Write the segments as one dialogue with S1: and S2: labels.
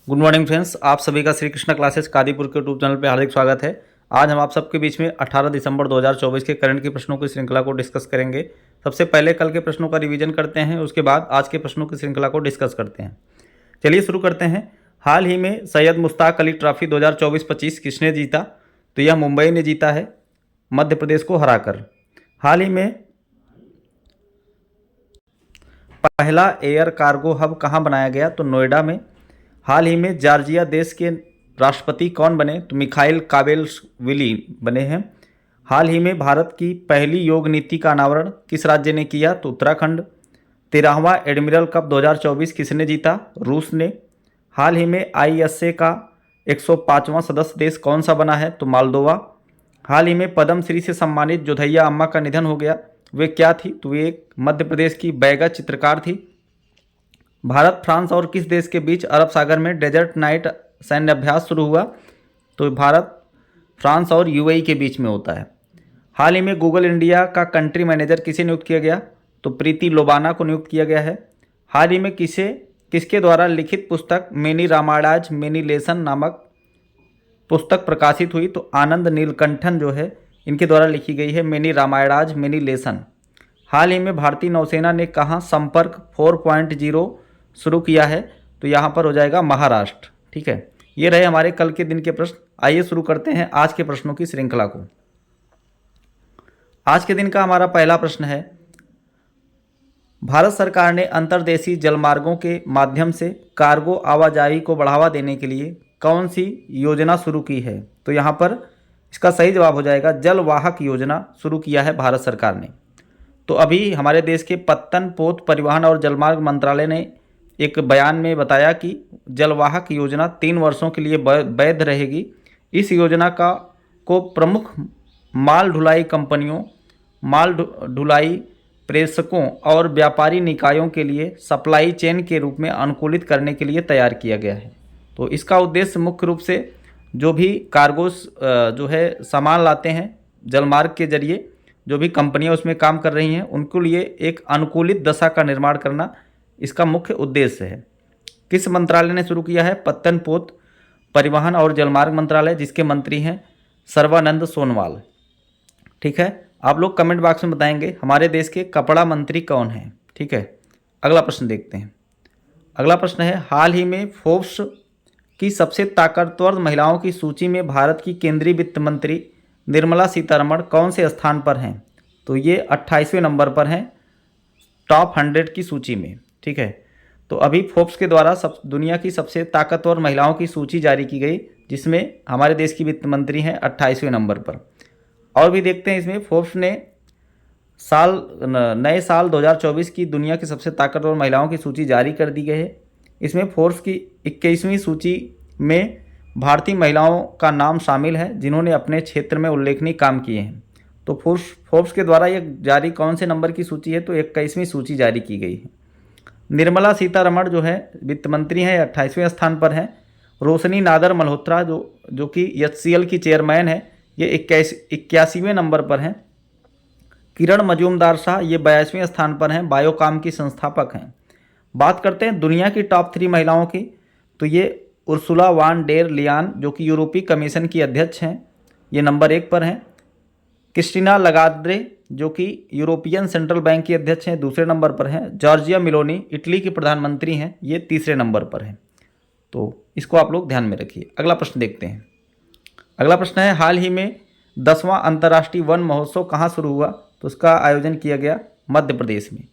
S1: Good morning friends, आप सभी का श्री कृष्णा क्लासेस कादीपुर के यूट्यूब चैनल पे हार्दिक स्वागत है। आज हम आप सबके बीच में 18 दिसंबर 2024 के करंट की प्रश्नों की श्रृंखला को डिस्कस करेंगे। सबसे पहले कल के प्रश्नों का रिवीजन करते हैं, उसके बाद आज के प्रश्नों की श्रृंखला को डिस्कस करते हैं। चलिए शुरू करते हैं। हाल ही में सैयद मुश्ताक अली ट्रॉफी 2024-25 किसने जीता? तो यह मुंबई ने जीता है, मध्य प्रदेश को हराकर। हाल ही में पहला एयर कार्गो हब कहाँ बनाया गया? तो नोएडा में। हाल ही में जॉर्जिया देश के राष्ट्रपति कौन बने? तो मिखाइल कावेलशविली बने हैं। हाल ही में भारत की पहली योग नीति का अनावरण किस राज्य ने किया? तो उत्तराखंड। 13वां एडमिरल कप 2024 किसने जीता? रूस ने। हाल ही में आईएसए का 105वां सदस्य देश कौन सा बना है? तो मालदोवा। हाल ही में पद्मश्री से सम्मानित जोधैया अम्मा का निधन हो गया, वे क्या थी? तो वे एक मध्य प्रदेश की बैगा चित्रकार थी। भारत, फ्रांस और किस देश के बीच अरब सागर में डेजर्ट नाइट सैन्य अभ्यास शुरू हुआ? तो भारत, फ्रांस और यूएई के बीच में होता है। हाल ही में गूगल इंडिया का कंट्री मैनेजर किसे नियुक्त किया गया? तो प्रीति लोबाना को नियुक्त किया गया है। हाल ही में किसके द्वारा लिखित पुस्तक मेनी रामायणाज मेनी लेसन नामक पुस्तक प्रकाशित हुई? तो आनंद नीलकंठन जो है, इनके द्वारा लिखी गई है मेनी रामायणाज मेनी लेसन। हाल ही में भारतीय नौसेना ने कहाँ संपर्क 4.0 शुरू किया है? तो यहाँ पर हो जाएगा महाराष्ट्र। ठीक है, ये रहे हमारे कल के दिन के प्रश्न। आइए शुरू करते हैं आज के प्रश्नों की श्रृंखला को। आज के दिन का हमारा पहला प्रश्न है, भारत सरकार ने अंतर्देशीय जलमार्गों के माध्यम से कार्गो आवाजाही को बढ़ावा देने के लिए कौन सी योजना शुरू की है? तो यहाँ पर इसका सही जवाब हो जाएगा जलवाहक योजना शुरू किया है भारत सरकार ने। तो अभी हमारे देश के पत्तन, पोत, परिवहन और जलमार्ग मंत्रालय ने एक बयान में बताया कि जलवाहक योजना 3 वर्षों के लिए वैध रहेगी। इस योजना को प्रमुख माल ढुलाई कंपनियों, माल ढुलाई प्रेषकों और व्यापारी निकायों के लिए सप्लाई चेन के रूप में अनुकूलित करने के लिए तैयार किया गया है। तो इसका उद्देश्य मुख्य रूप से जो भी कार्गोस जो है सामान लाते हैं जलमार्ग के जरिए, जो भी कंपनियां उसमें काम कर रही हैं, उनके लिए एक अनुकूलित दशा का निर्माण करना इसका मुख्य उद्देश्य है। किस मंत्रालय ने शुरू किया है? पत्तन, पोत, परिवहन और जलमार्ग मंत्रालय, जिसके मंत्री हैं सर्बानंद सोनोवाल। ठीक है, आप लोग कमेंट बॉक्स में बताएंगे हमारे देश के कपड़ा मंत्री कौन हैं। ठीक है, अगला प्रश्न देखते हैं। अगला प्रश्न है, हाल ही में फोर्ब्स की सबसे ताकतवर महिलाओं की सूची में भारत की केंद्रीय वित्त मंत्री निर्मला सीतारमण कौन से स्थान पर हैं? तो ये 28वें नंबर पर हैं टॉप 100 की सूची में। ठीक है, तो अभी फोर्ब्स के द्वारा दुनिया की सबसे ताकतवर महिलाओं की सूची जारी की गई, जिसमें हमारे देश की वित्त मंत्री हैं 28वें नंबर पर। और भी देखते हैं, इसमें फोर्ब्स ने नए साल 2024 की दुनिया की सबसे ताकतवर महिलाओं की सूची जारी कर दी गई है। इसमें फोर्ब्स की 21वीं सूची में भारतीय महिलाओं का नाम शामिल है जिन्होंने अपने क्षेत्र में उल्लेखनीय काम किए हैं। तो फोर्ब्स के द्वारा ये जारी कौन से नंबर की सूची है? तो 21वीं सूची जारी की गई है। निर्मला सीतारमण जो है वित्त मंत्री हैं, 28वें स्थान पर हैं। रोशनी नादर मल्होत्रा जो कि एचसीएल की चेयरमैन है, ये 81वें नंबर पर हैं। किरण मजूमदार शाह ये 82वें स्थान पर हैं, बायोकॉम की संस्थापक हैं। बात करते हैं दुनिया की टॉप 3 महिलाओं की, तो ये उर्सुला वान डेर लियान जो कि यूरोपीय कमीशन की अध्यक्ष हैं, ये नंबर 1 पर हैं। क्रिस्टीना लगाद्रे जो कि यूरोपियन सेंट्रल बैंक की अध्यक्ष हैं, दूसरे नंबर पर हैं। जॉर्जिया मेलोनी इटली की प्रधानमंत्री हैं, ये तीसरे नंबर पर हैं। तो इसको आप लोग ध्यान में रखिए। अगला प्रश्न देखते हैं। अगला प्रश्न है, हाल ही में 10वां अंतर्राष्ट्रीय वन महोत्सव कहाँ शुरू हुआ? तो उसका आयोजन किया गया मध्य प्रदेश में।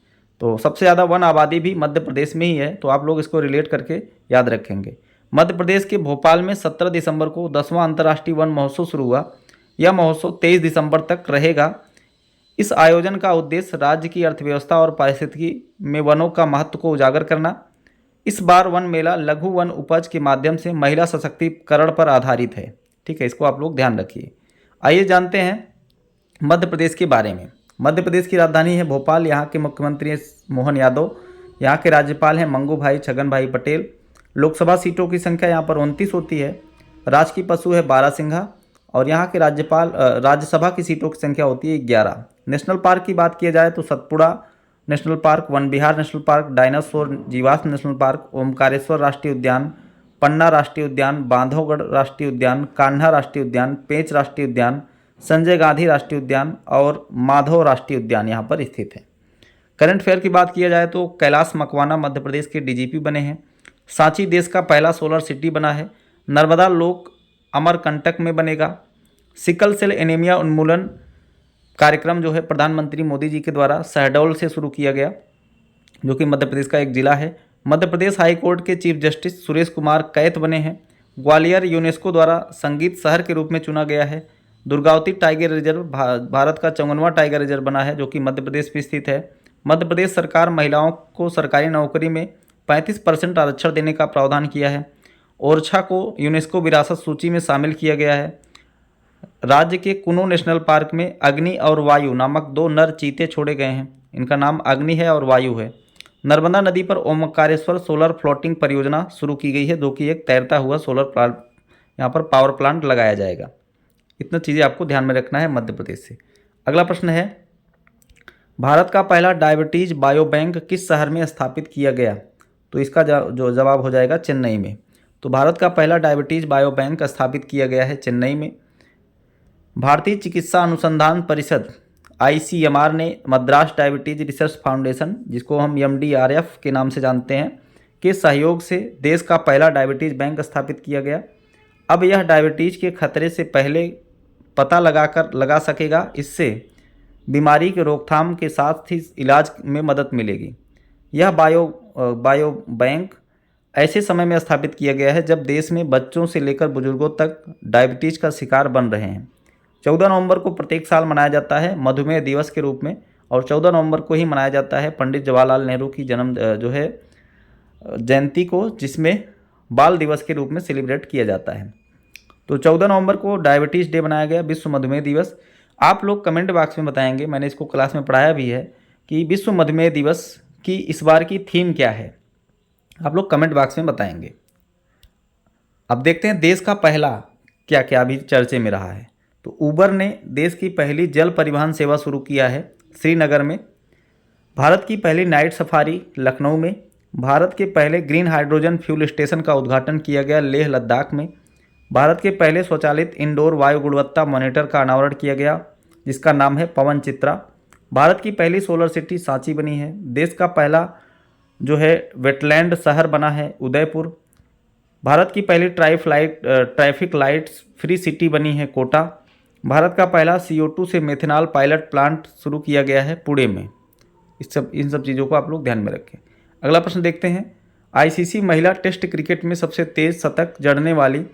S1: तो सबसे ज़्यादा वन आबादी भी मध्य प्रदेश में ही है, तो आप लोग इसको रिलेट करके याद रखेंगे। मध्य प्रदेश के भोपाल में 17 दिसंबर को 10वां अंतर्राष्ट्रीय वन महोत्सव शुरू हुआ। यह महोत्सव 23 दिसंबर तक रहेगा। इस आयोजन का उद्देश्य राज्य की अर्थव्यवस्था और पारिस्थितिकी में वनों का महत्व को उजागर करना। इस बार वन मेला लघु वन उपज के माध्यम से महिला सशक्तिकरण पर आधारित है। ठीक है, इसको आप लोग ध्यान रखिए। आइए जानते हैं मध्य प्रदेश के बारे में। मध्य प्रदेश की राजधानी है भोपाल, यहाँ के मुख्यमंत्री हैं मोहन यादव, यहाँ के राज्यपाल हैं मंगू भाई छगन भाई पटेल। लोकसभा सीटों की संख्या यहाँ पर 29 होती है। राजकीय पशु है बारहसिंघा और यहाँ के राज्यसभा की सीटों की संख्या होती है 11। नेशनल पार्क की बात किया जाए तो सतपुड़ा नेशनल पार्क, वन विहार नेशनल पार्क, डायनासोर जीवाश्म नेशनल पार्क, ओमकारेश्वर राष्ट्रीय उद्यान, पन्ना राष्ट्रीय उद्यान, बांधवगढ़ राष्ट्रीय उद्यान, कान्हा राष्ट्रीय उद्यान, पेंच राष्ट्रीय उद्यान, संजय गांधी राष्ट्रीय उद्यान और माधव राष्ट्रीय उद्यान यहाँ पर स्थित है। करंट अफेयर की बात किया जाए तो कैलाश मकवाना मध्य प्रदेश के डीजीपी बने हैं। सांची देश का पहला सोलर सिटी बना है। नर्मदा लोक अमरकंटक में बनेगा। सिकल सेल एनीमिया उन्मूलन कार्यक्रम जो है प्रधानमंत्री मोदी जी के द्वारा शहडोल से शुरू किया गया, जो कि मध्य प्रदेश का एक जिला है। मध्य प्रदेश हाई कोर्ट के चीफ जस्टिस सुरेश कुमार कैत बने हैं। ग्वालियर यूनेस्को द्वारा संगीत शहर के रूप में चुना गया है। दुर्गावती टाइगर रिजर्व भारत का 54वां टाइगर रिजर्व बना है, जो कि मध्य प्रदेश में स्थित है। मध्य प्रदेश सरकार महिलाओं को सरकारी नौकरी में 35% आरक्षण देने का प्रावधान किया है। ओरछा को यूनेस्को विरासत सूची में शामिल किया गया है। राज्य के कुनो नेशनल पार्क में अग्नि और वायु नामक 2 नर चीते छोड़े गए हैं। इनका नाम अग्नि है और वायु है। नर्मदा नदी पर ओमकारेश्वर सोलर फ्लोटिंग परियोजना शुरू की गई है, जो कि एक तैरता हुआ सोलर प्लांट, यहाँ पर पावर प्लांट लगाया जाएगा। इतना चीज़ें आपको ध्यान में रखना है मध्य प्रदेश से। अगला प्रश्न है, भारत का पहला डायबिटीज बायो बैंक किस शहर में स्थापित किया गया? तो इसका जो जवाब हो जाएगा चेन्नई में। तो भारत का पहला डायबिटीज बायो बैंक स्थापित किया गया है चेन्नई में। भारतीय चिकित्सा अनुसंधान परिषद ICMR ने मद्रास डायबिटीज रिसर्च फाउंडेशन, जिसको हम MDRF के नाम से जानते हैं, के सहयोग से देश का पहला डायबिटीज बैंक स्थापित किया गया। अब यह डायबिटीज के खतरे से पहले पता लगा सकेगा। इससे बीमारी के रोकथाम के साथ ही इलाज में मदद मिलेगी। यह बायो बैंक ऐसे समय में स्थापित किया गया है जब देश में बच्चों से लेकर बुजुर्गों तक डायबिटीज का शिकार बन रहे हैं। 14 नवंबर को प्रत्येक साल मनाया जाता है मधुमेह दिवस के रूप में, और 14 नवंबर को ही मनाया जाता है पंडित जवाहरलाल नेहरू की जयंती को, जिसमें बाल दिवस के रूप में सेलिब्रेट किया जाता है। तो 14 नवंबर को डायबिटीज़ डे बनाया गया, विश्व मधुमेह दिवस। आप लोग कमेंट बॉक्स में बताएंगे, मैंने इसको क्लास में पढ़ाया भी है कि विश्व मधुमेह दिवस की इस बार की थीम क्या है। आप लोग कमेंट बॉक्स में बताएंगे। अब देखते हैं देश का पहला क्या क्या अभी चर्चे में रहा है। तो उबर ने देश की पहली जल परिवहन सेवा शुरू किया है श्रीनगर में। भारत की पहली नाइट सफारी लखनऊ में। भारत के पहले ग्रीन हाइड्रोजन फ्यूल स्टेशन का उद्घाटन किया गया लेह लद्दाख में। भारत के पहले स्वचालित इंडोर वायु गुणवत्ता मॉनिटर का अनावरण किया गया, जिसका नाम है पवन चित्रा। भारत की पहली सोलर सिटी सांची बनी है। देश का पहला जो है वेटलैंड शहर बना है उदयपुर। भारत की पहली ट्रैफिक लाइट्स फ्री सिटी बनी है कोटा। भारत का पहला CO2 से मेथनॉल पायलट प्लांट शुरू किया गया है पुणे में। इन सब चीज़ों को आप लोग ध्यान में रखें। अगला प्रश्न देखते हैं, ICC महिला टेस्ट क्रिकेट में सबसे तेज शतक जड़ने वाली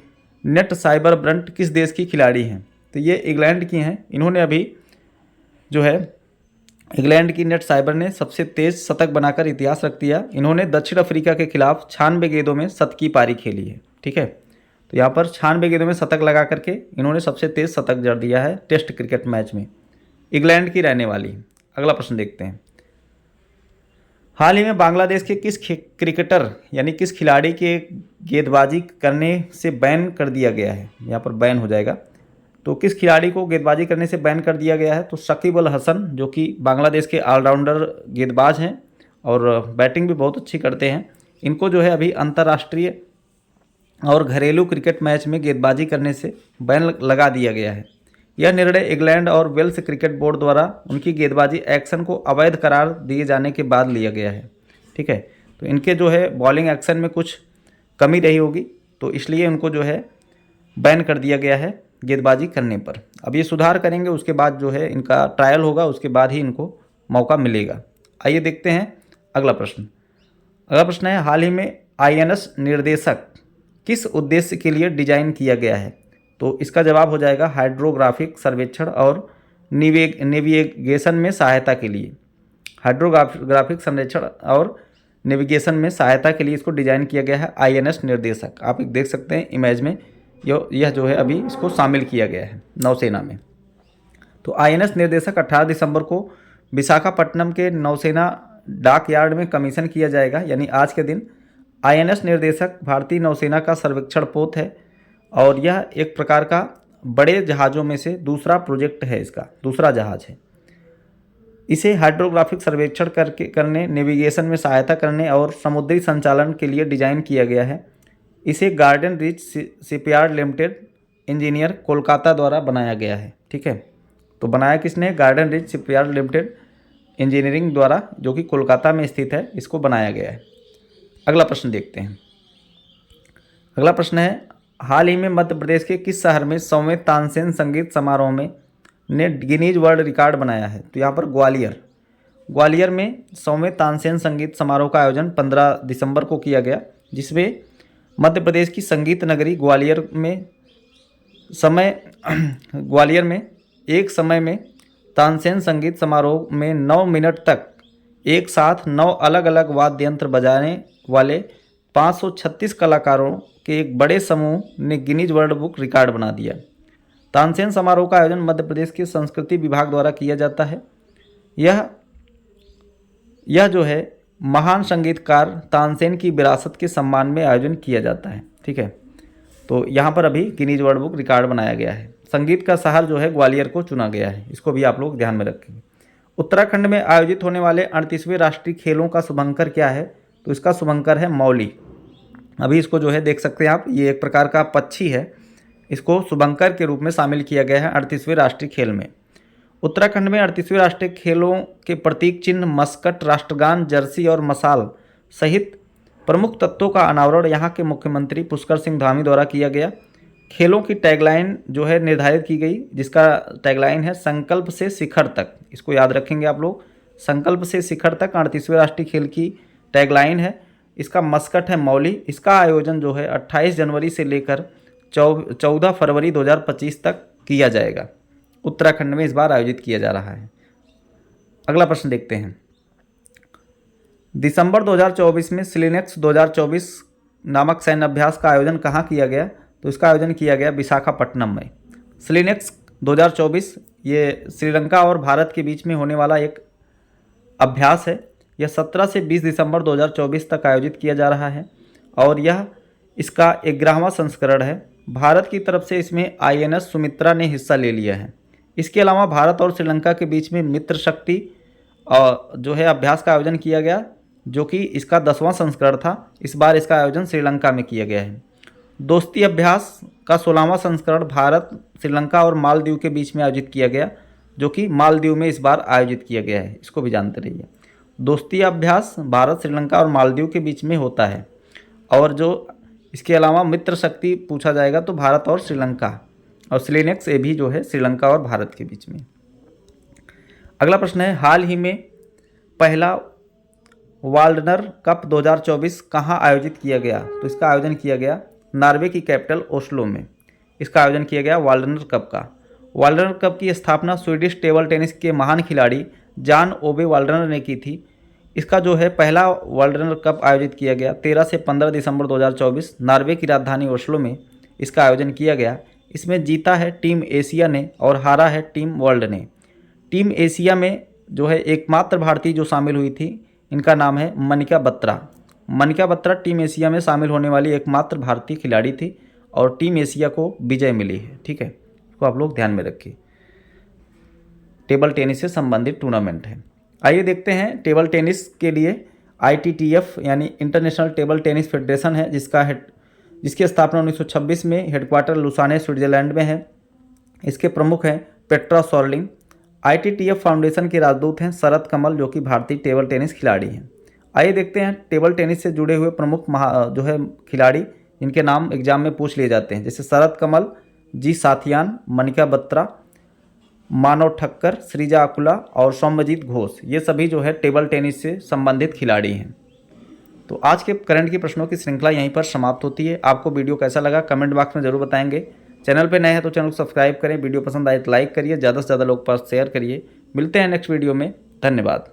S1: नेट साइबर ब्रंट किस देश की खिलाड़ी हैं? तो ये इंग्लैंड की हैं। इन्होंने अभी जो है इंग्लैंड की नेट साइबर ने सबसे तेज शतक बनाकर इतिहास रख दिया। इन्होंने दक्षिण अफ्रीका के खिलाफ 96 गेंदों में 7 की पारी खेली है। ठीक है, तो यहाँ पर 96 गेंदों में शतक लगा करके इन्होंने सबसे तेज शतक जड़ दिया है टेस्ट क्रिकेट मैच में। इंग्लैंड की रहने वाली। अगला प्रश्न देखते हैं, हाल ही में बांग्लादेश के किस क्रिकेटर यानी किस खिलाड़ी के गेंदबाजी करने से बैन कर दिया गया है? यहाँ पर बैन हो जाएगा। तो किस खिलाड़ी को गेंदबाजी करने से बैन कर दिया गया है? तो शकीब अल हसन, जो कि बांग्लादेश के ऑलराउंडर गेंदबाज हैं और बैटिंग भी बहुत अच्छी करते हैं। इनको जो है अभी अंतर्राष्ट्रीय और घरेलू क्रिकेट मैच में गेंदबाजी करने से बैन लगा दिया गया है। यह निर्णय इंग्लैंड और वेल्स क्रिकेट बोर्ड द्वारा उनकी गेंदबाजी एक्शन को अवैध करार दिए जाने के बाद लिया गया है। ठीक है, तो इनके जो है बॉलिंग एक्शन में कुछ कमी रही होगी, तो इसलिए उनको जो है बैन कर दिया गया है गेंदबाजी करने पर। अब ये सुधार करेंगे, उसके बाद जो है इनका ट्रायल होगा, उसके बाद ही इनको मौका मिलेगा। आइए देखते हैं अगला प्रश्न। अगला प्रश्न है, हाल ही में INS निर्देशक किस उद्देश्य के लिए डिजाइन किया गया है? तो इसका जवाब हो जाएगा हाइड्रोग्राफिक सर्वेक्षण और नेविगेशन में सहायता के लिए। हाइड्रोग्राफिक सर्वेक्षण और नेविगेशन में सहायता के लिए इसको डिजाइन किया गया है INS निर्देशक। आप देख सकते हैं इमेज में, यह जो है अभी इसको शामिल किया गया है नौसेना में। तो INS निर्देशक 18 दिसंबर को विशाखापट्टनम के नौसेना डाक यार्ड में कमीशन किया जाएगा, यानी आज के दिन। INS निर्देशक भारतीय नौसेना का सर्वेक्षण पोत है और यह एक प्रकार का बड़े जहाज़ों में से दूसरा प्रोजेक्ट है, इसका दूसरा जहाज़ है। इसे हाइड्रोग्राफिक सर्वेक्षण करने, नेविगेशन में सहायता करने और समुद्री संचालन के लिए डिज़ाइन किया गया है। इसे garden rich shipyard limited engineer Kolkata द्वारा बनाया गया है। ठीक है, तो बनाया किसने? Garden rich shipyard limited engineering द्वारा, जो कि कोलकाता में स्थित है, इसको बनाया गया है। अगला प्रश्न देखते हैं। अगला प्रश्न है, हाल ही में मध्य प्रदेश के किस शहर में 100वें तानसेन संगीत समारोह में ने गिनीज वर्ल्ड रिकॉर्ड बनाया है? तो यहाँ पर ग्वालियर में 100वें तानसेन संगीत समारोह का आयोजन 15 दिसंबर को किया गया, जिसमें मध्य प्रदेश की संगीत नगरी ग्वालियर में एक समय में तानसेन संगीत समारोह में 9 मिनट तक एक साथ 9 अलग अलग वाद्य यंत्र बजाने वाले 536 कलाकारों के एक बड़े समूह ने गिनीज वर्ल्ड बुक रिकॉर्ड बना दिया। तानसेन समारोह का आयोजन मध्य प्रदेश के संस्कृति विभाग द्वारा किया जाता है। यह जो है महान संगीतकार तानसेन की विरासत के सम्मान में आयोजन किया जाता है। ठीक है, तो यहाँ पर अभी गिनीज वर्ल्ड बुक रिकॉर्ड बनाया गया है। संगीत का शहर जो है ग्वालियर को चुना गया है, इसको भी आप लोग ध्यान में रखेंगे। उत्तराखंड में आयोजित होने वाले 38वें राष्ट्रीय खेलों का शुभंकर क्या है? तो इसका शुभंकर है मौली। अभी इसको जो है देख सकते हैं आप, ये एक प्रकार का पक्षी है, इसको शुभंकर के रूप में शामिल किया गया है 38वें राष्ट्रीय खेल में। उत्तराखंड में 38वें राष्ट्रीय खेलों के प्रतीक चिन्ह मस्कट, राष्ट्रगान, जर्सी और मशाल सहित प्रमुख तत्वों का अनावरण यहाँ के मुख्यमंत्री पुष्कर सिंह धामी द्वारा किया गया। खेलों की टैगलाइन जो है निर्धारित की गई, जिसका टैगलाइन है संकल्प से शिखर तक। इसको याद रखेंगे आप लोग, संकल्प से शिखर तक 38वें राष्ट्रीय खेल की टैगलाइन है। इसका मस्कट है मौली। इसका आयोजन जो है 28 जनवरी से लेकर 14 फरवरी 2025 तक किया जाएगा। उत्तराखंड में इस बार आयोजित किया जा रहा है। अगला प्रश्न देखते हैं। दिसंबर 2024 में सिलिनेक्स 2024 नामक सैन्य अभ्यास का आयोजन कहाँ किया गया? तो इसका आयोजन किया गया विशाखापट्टनम में। सिलिनेक्स 2024 ये श्रीलंका और भारत के बीच में होने वाला एक अभ्यास है। यह 17 से 20 दिसंबर 2024 तक आयोजित किया जा रहा है और यह इसका 11वां संस्करण है। भारत की तरफ से इसमें INS सुमित्रा ने हिस्सा ले लिया है। इसके अलावा भारत और श्रीलंका के बीच में मित्र शक्ति जो है अभ्यास का आयोजन किया गया, जो कि इसका 10वां संस्करण था। इस बार इसका आयोजन श्रीलंका में किया गया है। दोस्ती अभ्यास का 16वां संस्करण भारत, श्रीलंका और मालदीव के बीच में आयोजित किया गया, जो कि मालदीव में इस बार आयोजित किया गया है। इसको भी जानते रहिए। दोस्ती अभ्यास भारत, श्रीलंका और मालदीव के बीच में होता है। और जो इसके अलावा मित्र शक्ति पूछा जाएगा तो भारत और श्रीलंका, और सिलिनेक्स ये भी जो है श्रीलंका और भारत के बीच में। अगला प्रश्न है, हाल ही में पहला वाल्डनर कप 2024 कहाँ आयोजित किया गया? तो इसका आयोजन किया गया नॉर्वे की कैपिटल ओस्लो में। इसका आयोजन किया गया वाल्डनर कप का। वाल्डनर कप की स्थापना स्वीडिश टेबल टेनिस के महान खिलाड़ी जॉन ओवे वाल्डनर ने की थी। इसका जो है पहला वाल्डनर कप आयोजित किया गया 13 से 15 दिसंबर 2024 नॉर्वे की राजधानी ओस्लो में इसका आयोजन किया गया। इसमें जीता है टीम एशिया ने और हारा है टीम वर्ल्ड ने। टीम एशिया में जो है एकमात्र भारतीय जो शामिल हुई थी, इनका नाम है मनिका बत्रा। मनिका बत्रा टीम एशिया में शामिल होने वाली एकमात्र भारतीय खिलाड़ी थी और टीम एशिया को विजय मिली है। ठीक है, इसको आप लोग ध्यान में रखिए। टेबल टेनिस से संबंधित टूर्नामेंट है। आइए देखते हैं टेबल टेनिस के लिए ITTF यानी इंटरनेशनल टेबल टेनिस फेडरेशन है, जिसकी स्थापना 1926 में हेडक्वार्टर लुसाने स्विट्जरलैंड में है। इसके प्रमुख हैं पेट्रा सॉर्लिंग। ITTF फाउंडेशन के राजदूत हैं शरद कमल, जो कि भारतीय टेबल टेनिस खिलाड़ी हैं। आइए देखते हैं टेबल टेनिस से जुड़े हुए प्रमुख जो है खिलाड़ी, इनके नाम एग्जाम में पूछ लिए जाते हैं, जैसे शरद कमल, जी साथियान, मनिका बत्रा, मानव ठक्कर, श्रीजा अकुला और सौम्यजीत घोष। ये सभी जो है टेबल टेनिस से संबंधित खिलाड़ी हैं। तो आज के करंट की प्रश्नों की श्रृंखला यहीं पर समाप्त होती है। आपको वीडियो कैसा लगा कमेंट बॉक्स में जरूर बताएंगे। चैनल पे नए हैं तो चैनल को सब्सक्राइब करें। वीडियो पसंद आए तो लाइक करिए, ज़्यादा से ज़्यादा लोग पास शेयर करिए। मिलते हैं नेक्स्ट वीडियो में। धन्यवाद।